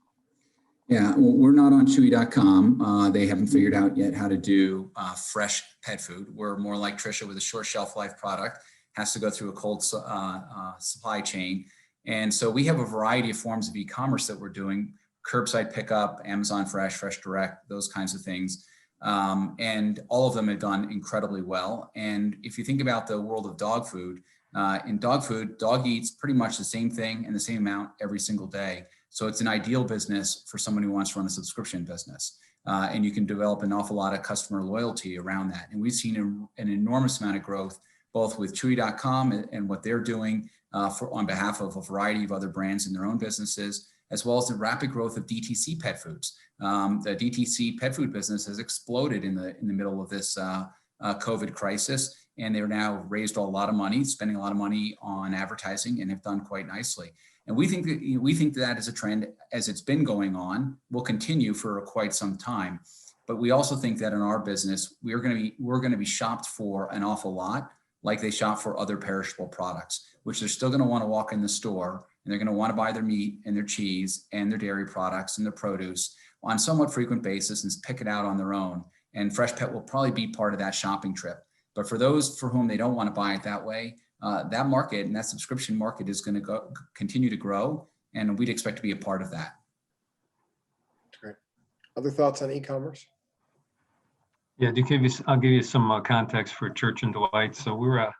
Yeah, well, we're not on Chewy.com. They haven't figured out yet how to do fresh pet food. We're more like Tricia with a short shelf life product, has to go through a cold supply chain. And so we have a variety of forms of e-commerce that we're doing: curbside pickup, Amazon Fresh, Fresh Direct, those kinds of things. And all of them have done incredibly well. And if you think about the world of dog food, in dog food, dog eats pretty much the same thing and the same amount every single day. So it's an ideal business for someone who wants to run a subscription business. And you can develop an awful lot of customer loyalty around that. And we've seen an enormous amount of growth, both with Chewy.com and what they're doing on behalf of a variety of other brands in their own businesses, as well as the rapid growth of DTC pet foods. The DTC pet food business has exploded in the middle of this COVID crisis, and they're now raised a lot of money, spending a lot of money on advertising, and have done quite nicely. And we think that is a trend, as it's been going on, will continue for quite some time. But we also think that in our business, we're going to be shopped for an awful lot, like they shop for other perishable products, which they're still going to want to walk in the store, and they're going to want to buy their meat and their cheese and their dairy products and their produce. on somewhat frequent basis and pick it out on their own. And Freshpet will probably be part of that shopping trip. But for those for whom they don't want to buy it that way, that market and that subscription market is going to continue to grow, and we'd expect to be a part of that. Great. Other thoughts on e-commerce? Yeah, I'll give you some context for Church and Dwight. So we're a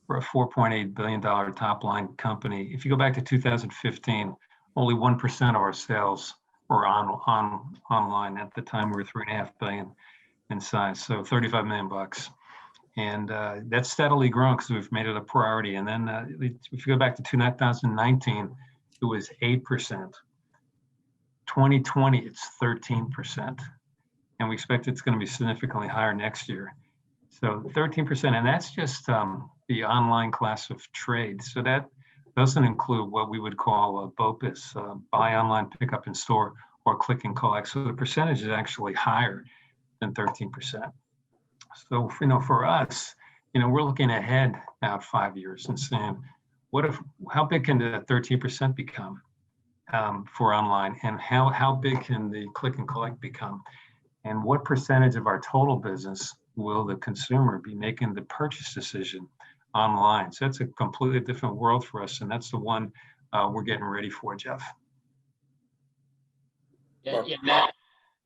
$4.8 billion top line company. If you go back to 2015, only 1% of our sales were online. At the time, we were $3.5 billion in size, so $35 million bucks. And that's steadily grown because we've made it a priority. And then if you go back to 2019, it was 8%. 2020, it's 13. And we expect it's going to be significantly higher next year. So 13%, and that's just the online class of trade. So that doesn't include what we would call a BOPIS, buy online, pick up in store, or click and collect. So the percentage is actually higher than 13%. So, for us, we're looking ahead about 5 years and saying, how big can the 13% become for online, and how big can the click and collect become, and what percentage of our total business will the consumer be making the purchase decision online? So that's a completely different world for us, and that's the one we're getting ready for, Geoff. Yeah, Matt.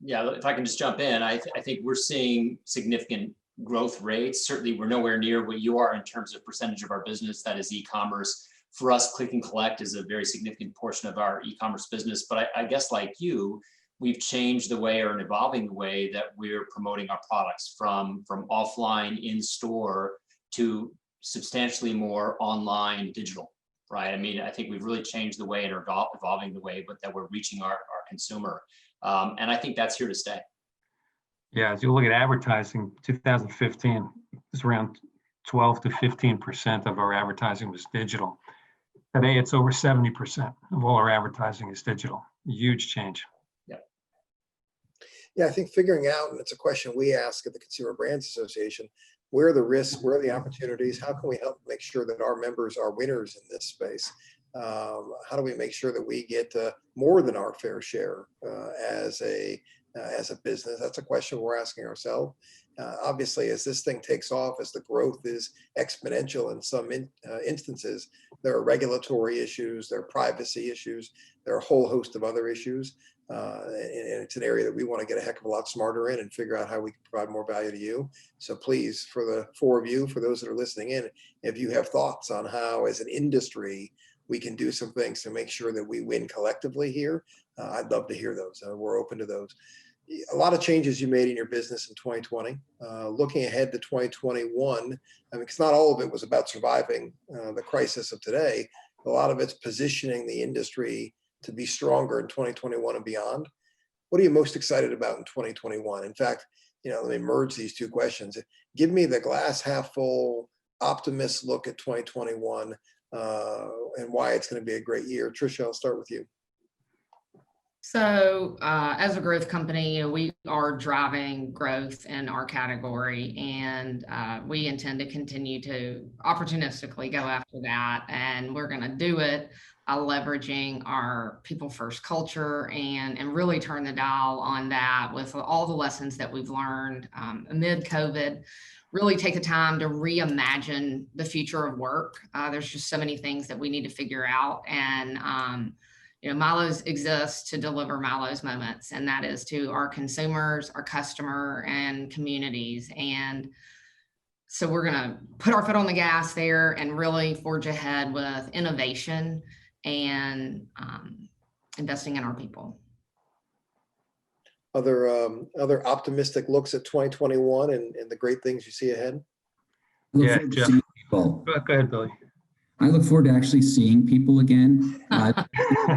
Yeah, if I can just jump in, I think we're seeing significant growth rates. Certainly, we're nowhere near what you are in terms of percentage of our business that is e-commerce. For us, click and collect is a very significant portion of our e-commerce business. But I guess like you, we've changed the way or evolving the way that we're promoting our products from offline in store to substantially more online digital, right? I mean, I think we've really changed the way and are evolving the way that we're reaching our consumer. And I think that's here to stay. Yeah, as you look at advertising, 2015, it was around 12 to 15% of our advertising was digital. Today, it's over 70% of all our advertising is digital. Huge change. Yeah, I think figuring out, and it's a question we ask at the Consumer Brands Association, where are the risks, where are the opportunities, how can we help make sure that our members are winners in this space? How do we make sure that we get more than our fair share as a business? That's a question we're asking ourselves. Obviously, as this thing takes off, as the growth is exponential in some instances, there are regulatory issues, there are privacy issues, there are a whole host of other issues. And it's an area that we want to get a heck of a lot smarter in and figure out how we can provide more value to you. So please, for the four of you, for those that are listening in, if you have thoughts on how, as an industry, we can do some things to make sure that we win collectively here, I'd love to hear those. We're open to those. A lot of changes you made in your business in 2020. Looking ahead to 2021, I mean, because not all of it was about surviving the crisis of today. A lot of it's positioning the industry to be stronger in 2021 and beyond. What are you most excited about in 2021? In fact, let me merge these two questions. Give me the glass half full, optimist look at 2021 and why it's going to be a great year. Tricia, I'll start with you. So as a growth company, we are driving growth in our category, and we intend to continue to opportunistically go after that. And we're going to do it leveraging our people first culture and really turn the dial on that with all the lessons that we've learned amid COVID. Really take the time to reimagine the future of work. There's just so many things that we need to figure out. And Milo's exists to deliver Milo's moments, and that is to our consumers, our customer, and communities. And so we're going to put our foot on the gas there and really forge ahead with innovation and investing in our people. Other optimistic looks at 2021 and the great things you see ahead? Yeah, Geoff. Go ahead, Billy. I look forward to actually seeing people again.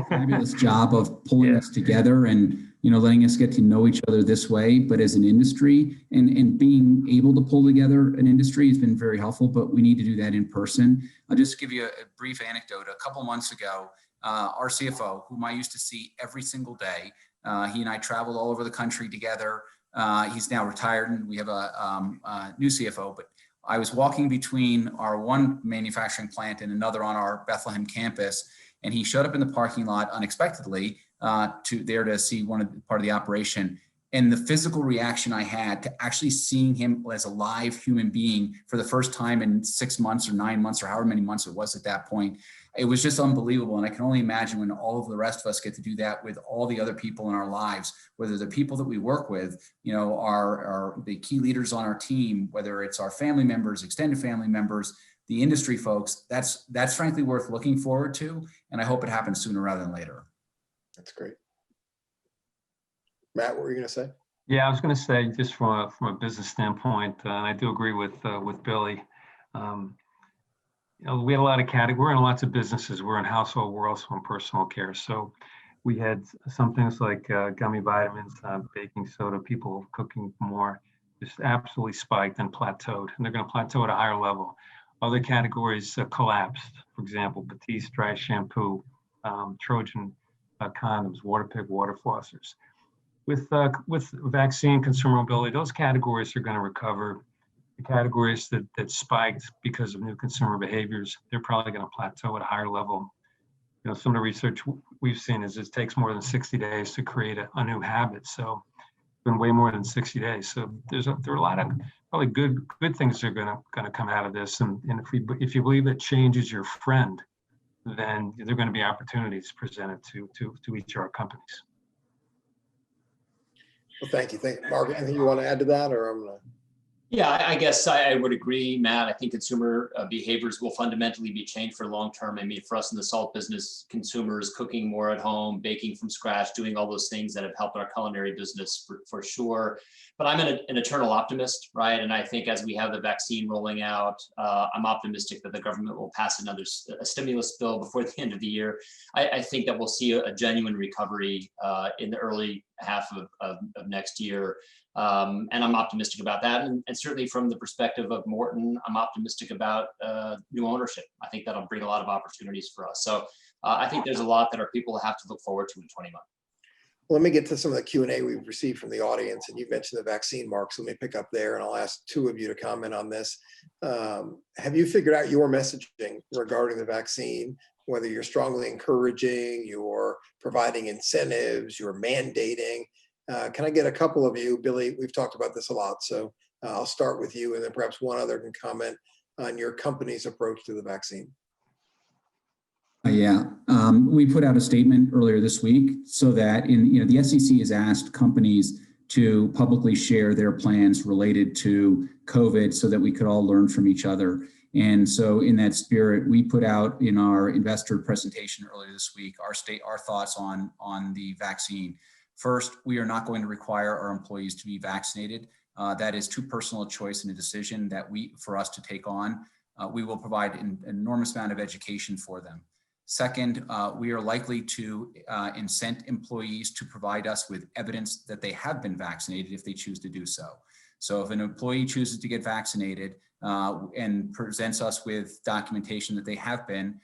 Fabulous job of pulling us together and letting us get to know each other this way, but as an industry and being able to pull together an industry has been very helpful, but we need to do that in person. I'll just give you a brief anecdote. A couple months ago, our CFO, whom I used to see every single day, he and I traveled all over the country together. He's now retired and we have a new CFO, but I was walking between our one manufacturing plant and another on our Bethlehem campus, and he showed up in the parking lot unexpectedly to see part of the operation. And the physical reaction I had to actually seeing him as a live human being for the first time in 6 months or 9 months or however many months it was at that point, it was just unbelievable. And I can only imagine when all of the rest of us get to do that with all the other people in our lives, whether the people that we work with, are the key leaders on our team, whether it's our family members, extended family members, the industry folks, that's frankly worth looking forward to. And I hope it happens sooner rather than later. That's great. Matt, what were you going to say? Yeah, I was going to say, just from a business standpoint, and I do agree with Billy. We had a lot of categories. We're in lots of businesses. We're in household. We're also in personal care. So we had some things like gummy vitamins, baking soda, people cooking more, just absolutely spiked and plateaued, and they're going to plateau at a higher level. Other categories collapsed. For example, Batiste dry shampoo, Trojan condoms, Waterpik water flossers. With vaccine, consumer mobility, those categories are going to recover. The categories that spiked because of new consumer behaviors, they're probably going to plateau at a higher level. Some of the research we've seen is it takes more than 60 days to create a new habit. So it's been way more than 60 days. So there are a lot of probably good things that are going to come out of this. And if you believe that change is your friend, then there are going to be opportunities presented to each of our companies. Well, thank you. Mark, anything you want to add to that, or I'm going to? Yeah, I guess I would agree, Matt. I think consumer behaviors will fundamentally be changed for long term. I mean, for us in the salt business, consumers cooking more at home, baking from scratch, doing all those things that have helped our culinary business for sure. But I'm an eternal optimist, right? And I think as we have the vaccine rolling out, I'm optimistic that the government will pass another stimulus bill before the end of the year. I think that we'll see a genuine recovery in the early half of next year. And I'm optimistic about that. And certainly from the perspective of Morton, I'm optimistic about new ownership. I think that'll bring a lot of opportunities for us. So I think there's a lot that our people have to look forward to in 20 months. Well, let me get to some of the Q&A we've received from the audience. And you mentioned the vaccine, Mark, so let me pick up there and I'll ask two of you to comment on this. Have you figured out your messaging regarding the vaccine, whether you're strongly encouraging, you're providing incentives, you're mandating? Can I get a couple of you? Billy, we've talked about this a lot, so I'll start with you, and then perhaps one other can comment on your company's approach to the vaccine. We put out a statement earlier this week so that the SEC has asked companies to publicly share their plans related to COVID so that we could all learn from each other. And so in that spirit, we put out in our investor presentation earlier this week our thoughts on the vaccine. First, we are not going to require our employees to be vaccinated. That is too personal a choice and a decision for us to take on. We will provide an enormous amount of education for them. Second, we are likely to incent employees to provide us with evidence that they have been vaccinated if they choose to do so. So if an employee chooses to get vaccinated and presents us with documentation that they have been,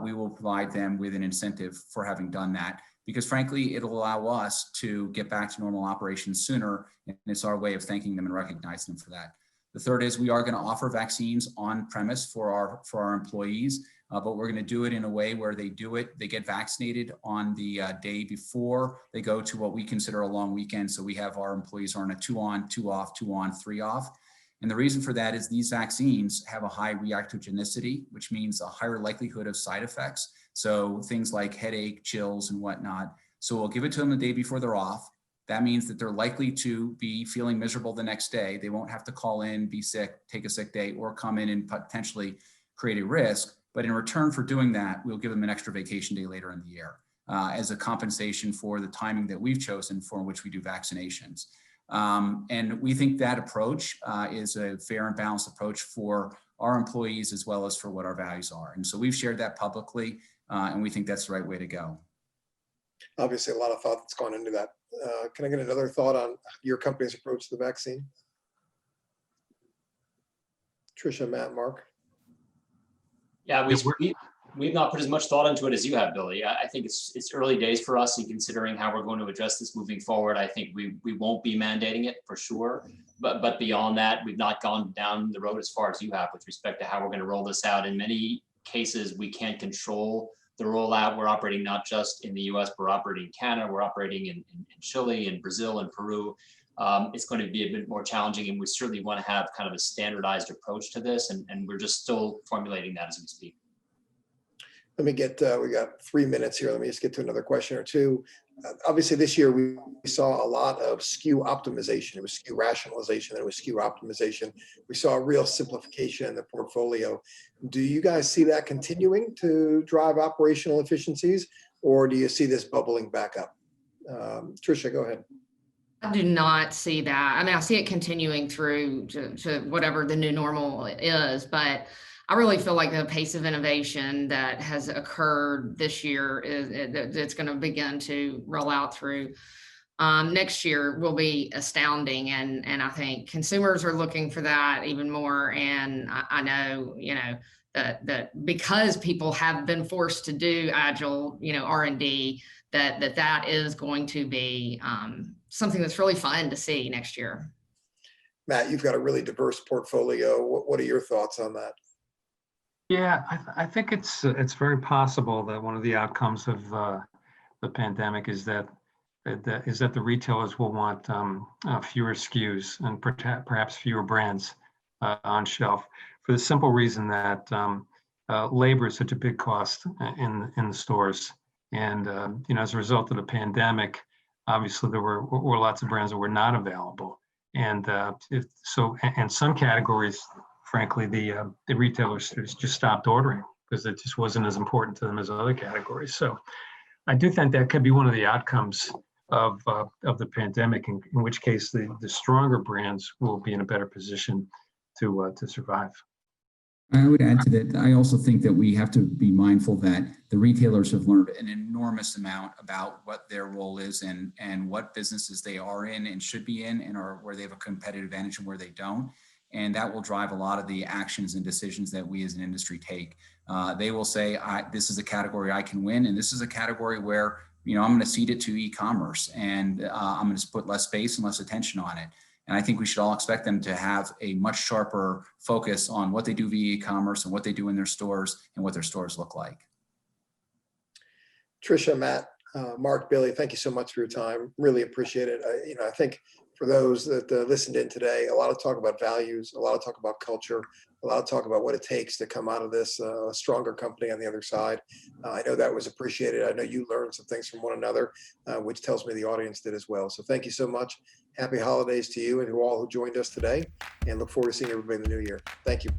we will provide them with an incentive for having done that. Because frankly, it'll allow us to get back to normal operations sooner, and it's our way of thanking them and recognizing them for that. The third is we are going to offer vaccines on premise for our employees, but we're going to do it in a way where they get vaccinated on the day before they go to what we consider a long weekend. So we have our employees on a 2 on, 2 off, 2 on, 3 off. And the reason for that is these vaccines have a high reactogenicity, which means a higher likelihood of side effects. So things like headache, chills, and whatnot. So we'll give it to them the day before they're off. That means that they're likely to be feeling miserable the next day. They won't have to call in, be sick, take a sick day, or come in and potentially create a risk. But in return for doing that, we'll give them an extra vacation day later in the year as a compensation for the timing that we've chosen for which we do vaccinations. And we think that approach is a fair and balanced approach for our employees as well as for what our values are. And so we've shared that publicly, and we think that's the right way to go. Obviously, a lot of thought that's gone into that. Can I get another thought on your company's approach to the vaccine? Tricia, Matt, Mark? Yeah, we've not put as much thought into it as you have, Billy. I think it's early days for us in considering how we're going to address this moving forward. I think we won't be mandating it for sure. But beyond that, we've not gone down the road as far as you have with respect to how we're going to roll this out. In many cases, we can't control the rollout. We're operating not just in the US, we're operating in Canada, we're operating in Chile and Brazil and Peru. It's going to be a bit more challenging, and we certainly want to have kind of a standardized approach to this, and we're just still formulating that as we speak. Let me get, we got 3 minutes here. Let me just get to another question or two. Obviously, this year we saw a lot of SKU optimization. It was SKU rationalization, and it was SKU optimization. We saw a real simplification in the portfolio. Do you guys see that continuing to drive operational efficiencies, or do you see this bubbling back up? Tricia, go ahead. I do not see that. I mean, I see it continuing through to whatever the new normal is, but I really feel like the pace of innovation that has occurred this year it's going to begin to roll out through next year will be astounding. And I think consumers are looking for that even more. And I know, that because people have been forced to do agile, R&D, that is going to be something that's really fun to see next year. Matt, you've got a really diverse portfolio. What are your thoughts on that? Yeah, I think it's very possible that one of the outcomes of the pandemic is that the retailers will want fewer SKUs and perhaps fewer brands on shelf, for the simple reason that labor is such a big cost in the stores. And as a result of the pandemic, obviously there were lots of brands that were not available, and some categories, frankly, the retailers just stopped ordering because it just wasn't as important to them as other categories. So I do think that could be one of the outcomes of the pandemic, in which case the stronger brands will be in a better position to survive. I would add to that, I also think that we have to be mindful that the retailers have learned an enormous amount about what their role is and what businesses they are in and should be in, and where they have a competitive advantage and where they don't. And that will drive a lot of the actions and decisions that we as an industry take. They will say, this is a category I can win, and this is a category where I'm going to cede it to e-commerce, and I'm going to put less space and less attention on it. And I think we should all expect them to have a much sharper focus on what they do via e-commerce and what they do in their stores and what their stores look like. Tricia, Matt, Mark, Billy, thank you so much for your time. Really appreciate it. I think for those that listened in today, a lot of talk about values, a lot of talk about culture, a lot of talk about what it takes to come out of this a stronger company on the other side. I know that was appreciated. I know you learned some things from one another, which tells me the audience did as well. So thank you so much. Happy holidays to you and to all who joined us today, and look forward to seeing everybody in the new year. Thank you.